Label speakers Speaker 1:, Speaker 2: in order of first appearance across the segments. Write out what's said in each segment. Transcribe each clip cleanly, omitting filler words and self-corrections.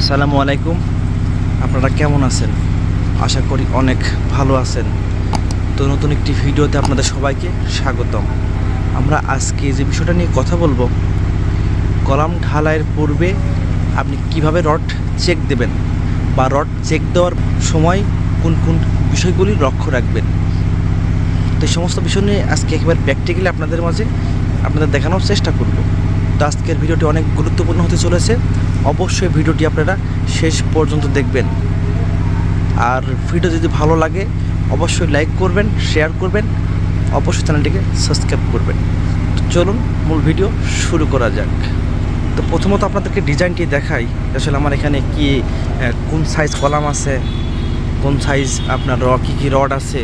Speaker 1: আসসালামু আলাইকুম। আপনারা কেমন আছেন? আশা করি অনেক ভালো আছেন। তো নতুন একটি ভিডিওতে আপনাদের সবাইকে স্বাগতম। আমরা আজকে যে বিষয়টা নিয়ে কথা বলবো, কলাম ঢালাইয়ের পূর্বে আপনি কিভাবে রড চেক দেবেন বা রড চেক দেওয়ার সময় কোন কোন বিষয়গুলি লক্ষ্য রাখবেন, তো এই সমস্ত বিষয় নিয়ে আজকে একেবারে প্র্যাকটিক্যালি আপনাদের দেখানোর চেষ্টা করব। তো আজকের ভিডিওটি অনেক গুরুত্বপূর্ণ হতে চলেছে। অবশ্যই ভিডিওটি আপনারা শেষ পর্যন্ত দেখবেন। আর ভিডিও যদি ভালো লাগে অবশ্যই লাইক করবেন, শেয়ার করবেন, অবশ্যই চ্যানেলটিকে সাবস্ক্রাইব করবেন। তো চলুন মূল ভিডিও শুরু করা যাক। তো প্রথমত আপনাদেরকে ডিজাইনটি দেখাই। আসলে আমার এখানে কি কোন সাইজ কলাম আছে, কোন সাইজ আপনার কী কী রড আছে।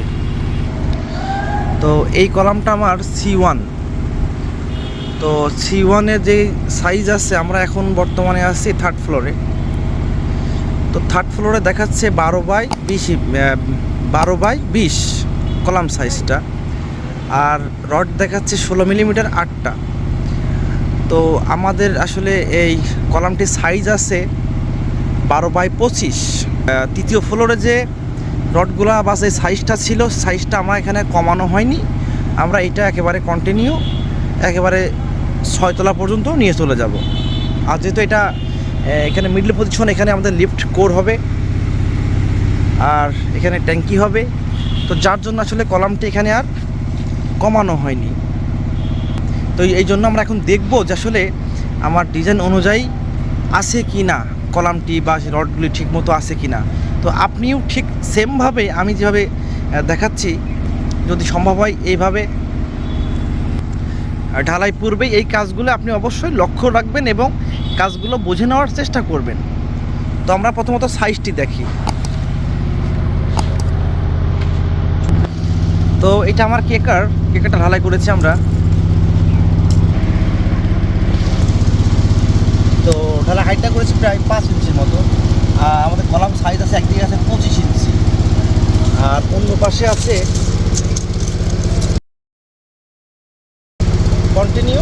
Speaker 1: তো এই কলামটা আমার C1। তো C1-এর যে সাইজ আছে, আমরা এখন বর্তমানে আছি 3rd ফ্লোরে। তো 3rd ফ্লোরে দেখাচ্ছে 12x20 কলাম সাইজটা, আর রড দেখাচ্ছে 16 মিলিমিটার 8টা। তো আমাদের আসলে এই কলামটির সাইজ আছে 12x25। তৃতীয় ফ্লোরে যে রডগুলা বা যে সাইজটা ছিল, সাইজটা আমার এখানে কমানো হয়নি। আমরা এটা একেবারে কন্টিনিউ একেবারে 6 তলা পর্যন্ত নিয়ে চলে যাব। আর যেহেতু এটা এখানে মিডল পজিশন, এখানে আমাদের লিফট কোর হবে আর এখানে ট্যাঙ্কি হবে। তো যার জন্য আসলে কলামটি এখানে আর কমানো হয়নি। তো এই জন্য আমরা এখন দেখব যে আসলে আমার ডিজাইন অনুযায়ী আছে কি না কলামটি, বা রডগুলি ঠিক মতো আছে কি না। তো আপনিও ঠিক সেমভাবে আমি যেভাবে দেখাচ্ছি, যদি সম্ভব হয় এইভাবে ঢালাই পূর্বেই এই কাজগুলো আপনি অবশ্যই লক্ষ্য রাখবেন এবং কাজগুলো বুঝে নেওয়ার চেষ্টা করবেন। তো আমরা প্রথমত সাইজটি দেখি। তো এটা আমার কেকারটা ঢালাই করেছি আমরা। তো ঢালাই হাইটটা করেছি প্রায় 5 ইঞ্চির মতো। আমাদের কলাম সাইজ আছে, একদিকে আছে 25 ইঞ্চি আর অন্য পাশে আছে কন্টিনিউ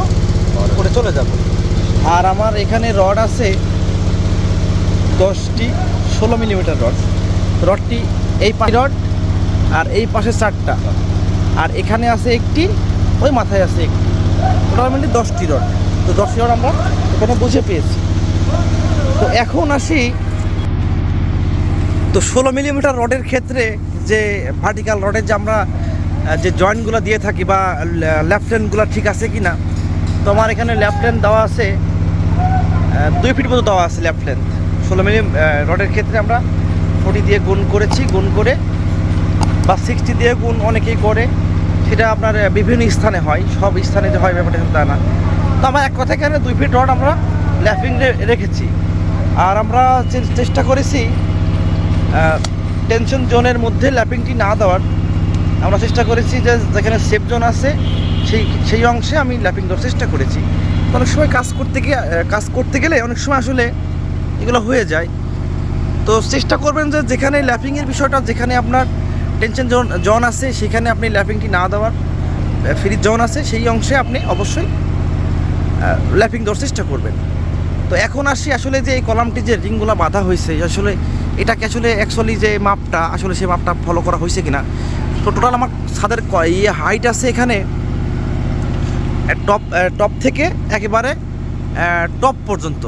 Speaker 1: করে চলে যাব। আর আমার এখানে রড আছে 10টি 16 মিলিমিটার রডটি এই রড, আর এই পাশে 4টা, আর এখানে আছে একটি, ওই মাথায় আছে একটি, টোটালমেন্টলি 10টি রড। তো 10টি রড আমরা এখানে বুঝে পেয়েছি। তো এখন আসি, তো 16 মিলিমিটার রডের ক্ষেত্রে যে ভার্টিক্যাল রডের যে আমরা যে জয়েন্টগুলো দিয়ে থাকি বা লেফট হ্যান্ডগুলো ঠিক আছে কি না। তো আমার এখানে লেফট হ্যান্ড দেওয়া আছে 2 ফিট মতো দেওয়া আছে লেফট হ্যান্ড। 16 মিলি রডের ক্ষেত্রে আমরা 40 দিয়ে গুণ করেছি, গুণ করে বা 60 দিয়ে গুণ অনেকেই করে, সেটা আপনার বিভিন্ন স্থানে হয়, সব স্থানে যে হয় ব্যাপারটা তা না। তো আমরা এক কথা এখানে 2 ফিট রড আমরা ল্যাপিং রেখেছি। আর আমরা চেষ্টা করেছি টেনশন জোনের মধ্যে ল্যাপিংটি না দেওয়ার। আমরা চেষ্টা করেছি যে যেখানে সেফ জোন আছে সেই অংশে আমি ল্যাপিং দেওয়ার চেষ্টা করেছি। অনেক সময় কাজ করতে গেলে অনেক সময় আসলে এগুলো হয়ে যায়। তো চেষ্টা করবেন যে যেখানে ল্যাপিংয়ের বিষয়টা, যেখানে আপনার টেনশন জোন আছে সেখানে আপনি ল্যাপিংটি না দেওয়ার, ফ্রি জোন আছে সেই অংশে আপনি অবশ্যই ল্যাপিং দেওয়ার চেষ্টা করবেন। তো এখন আসি আসলে যে এই কলামটি যে রিংগুলো বাঁধা হয়েছে, আসলে এটাকে আসলে অ্যাকচুয়ালি যে মাপটা, আসলে সেই মাপটা ফলো করা হয়েছে কিনা। তো টোটাল আমার ছাদের হাইট আছে এখানে টপ থেকে একেবারে টপ পর্যন্ত,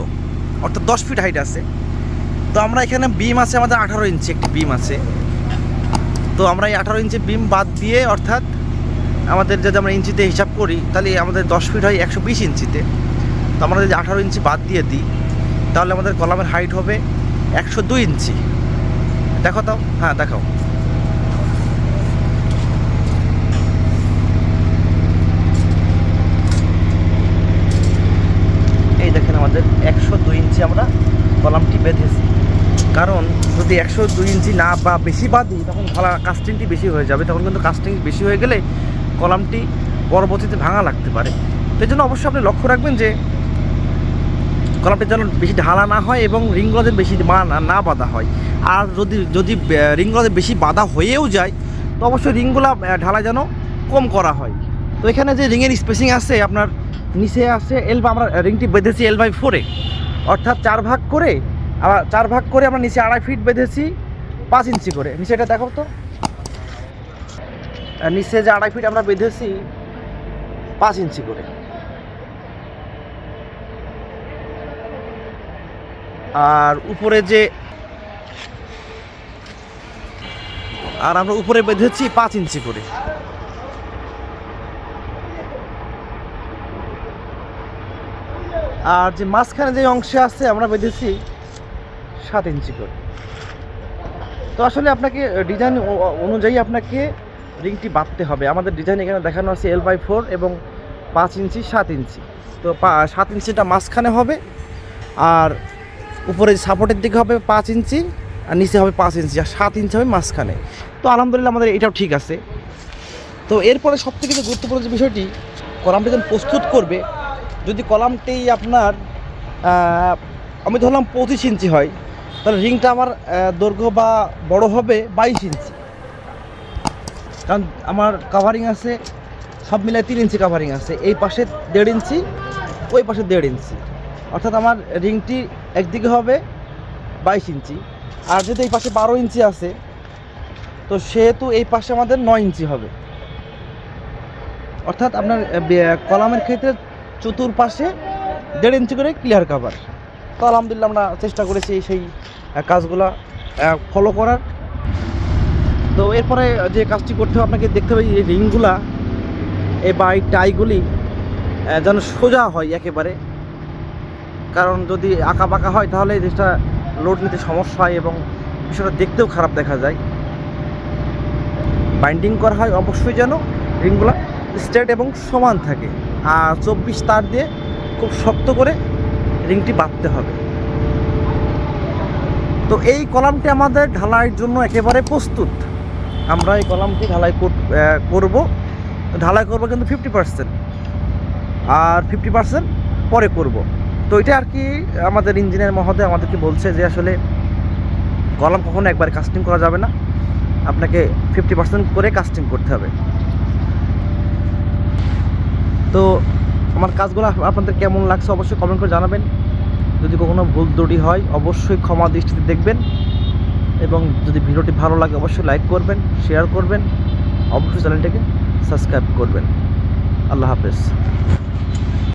Speaker 1: অর্থাৎ 10 ফিট হাইট আছে। তো আমরা এখানে বিম আছে আমাদের 18 ইঞ্চি একটি বিম আছে। তো আমরা এই 18 ইঞ্চি বিম বাদ দিয়ে, অর্থাৎ আমাদের যদি আমরা ইঞ্চিতে হিসাব করি তাহলে আমাদের 10 ফিট হয় 120 ইঞ্চিতে। তো আমরা যদি 18 ইঞ্চি বাদ দিয়ে দিই তাহলে আমাদের কলামের হাইট হবে 102 ইঞ্চি। দেখো তাও, হ্যাঁ দেখাও। এই দেখেন আমাদের 102 ইঞ্চি আমরা কলামটি বেঁধেছি। কারণ যদি 102 ইঞ্চি না বা বেশি বাঁধি তখন কাস্টিংটি বেশি হয়ে যাবে। তখন কিন্তু কাস্টিং বেশি হয়ে গেলে কলামটি পরবর্তীতে ভাঙা লাগতে পারে। তো এই জন্য অবশ্যই আপনি লক্ষ্য রাখবেন যে কলামটি যেন বেশি ঢালা না হয় এবং রিংগুলোতে বেশি না বাঁধা হয়। আর যদি রিংগুলোতে বেশি বাঁধা হয়েও যায় তো অবশ্যই রিংগুলো ঢালা যেন কম করা হয়। তো এখানে যে রিংয়ের স্পেসিং আছে, আপনার নিচে আছে আমরা রিংটি বেঁধেছি L/4-এ, অর্থাৎ 4 ভাগ করে আবার 4 ভাগ করে আমরা নিচে 2.5 ফিট বেঁধেছি 5 ইঞ্চি করে। নিচে এটা দেখো তো, নিচে যে 2.5 ফিট আমরা বেঁধেছি 5 ইঞ্চি করে। আর উপরে যে আমরা উপরে বেঁধেছি 5 ইঞ্চি করে। আর যে মাঝখানে যে অংশে আছে আমরা বেঁধেছি 7 ইঞ্চি করে। তো আসলে আপনাকে ডিজাইন অনুযায়ী আপনাকে রিংটি বাঁধতে হবে। আমাদের ডিজাইন এখানে দেখানো আছে L/4 এবং 5 ইঞ্চি 7 ইঞ্চি। তো 7 ইঞ্চিটা মাঝখানে হবে, আর উপরে সাপোর্টের দিকে হবে 5 ইঞ্চি, আর নিচে হবে 5 ইঞ্চি, আর 7 ইঞ্চি হবে মাঝখানে। তো আলহামদুলিল্লাহ আমাদের এটাও ঠিক আছে। তো এরপরে সবথেকে যে গুরুত্বপূর্ণ যে বিষয়টি, কলামটি যখন প্রস্তুত করবে, যদি কলামটি আপনার আমি ধরলাম 25 ইঞ্চি হয়, তাহলে রিংটা আমার দৈর্ঘ্য বা বড় হবে 22 ইঞ্চি। কারণ আমার কাভারিং আছে সব মিলায় 3 ইঞ্চি কাভারিং আছে, এই পাশে 1.5 ইঞ্চি, ওই পাশে 1.5 ইঞ্চি। অর্থাৎ আমার রিংটি একদিকে হবে 22 ইঞ্চি, আর যদি এই পাশে 12 ইঞ্চি আছে, তো সেহেতু এই পাশে আমাদের 9 ইঞ্চি হবে। অর্থাৎ আপনার কলামের ক্ষেত্রে চতুর্পাশে 1.5 ইঞ্চি করে ক্লিয়ার কাভার। তো আলহামদুলিল্লাহ আমরা চেষ্টা করেছি সেই কাজগুলো ফলো করার। তো এরপরে যে কাজটি করতে হবে, আপনাকে দেখতে হবে এই রিংগুলা বা এই টাইগুলি যেন সোজা হয় একেবারে। কারণ যদি আঁকা বাঁকা হয় তাহলে এই জিনিসটা লোড নিতে সমস্যা হয় এবং বিষয়টা দেখতেও খারাপ দেখা যায়। বাইন্ডিং করা হয় অবশ্যই যেন রিংগুলা স্ট্রেট এবং সমান থাকে, আর 24 তার দিয়ে খুব শক্ত করে রিংটি বাঁধতে হবে। তো এই কলামটি আমাদের ঢালাইয়ের জন্য একেবারে প্রস্তুত। আমরা এই কলামটি ঢালাই করব। ঢালাই করব কিন্তু 50%, আর 50% পরে করব। তো এটা আর কি আমাদের ইঞ্জিনিয়ার মহোদয় আমাদেরকে বলছে যে আসলে কলাম কখনো একবার কাস্টিং করা যাবে না, আপনাকে 50% করে কাস্টিং করতে হবে। তো আমার কাজগুলো আপনাদের কেমন লাগছে অবশ্যই কমেন্ট করে জানাবেন। যদি কখনো ভুল ত্রুটি হয় অবশ্যই ক্ষমা দৃষ্টিতে দেখবেন, এবং যদি ভিডিওটি ভালো লাগে অবশ্যই লাইক করবেন, শেয়ার করবেন, অবশ্যই চ্যানেলটিকে সাবস্ক্রাইব করবেন। আল্লাহ হাফেজ।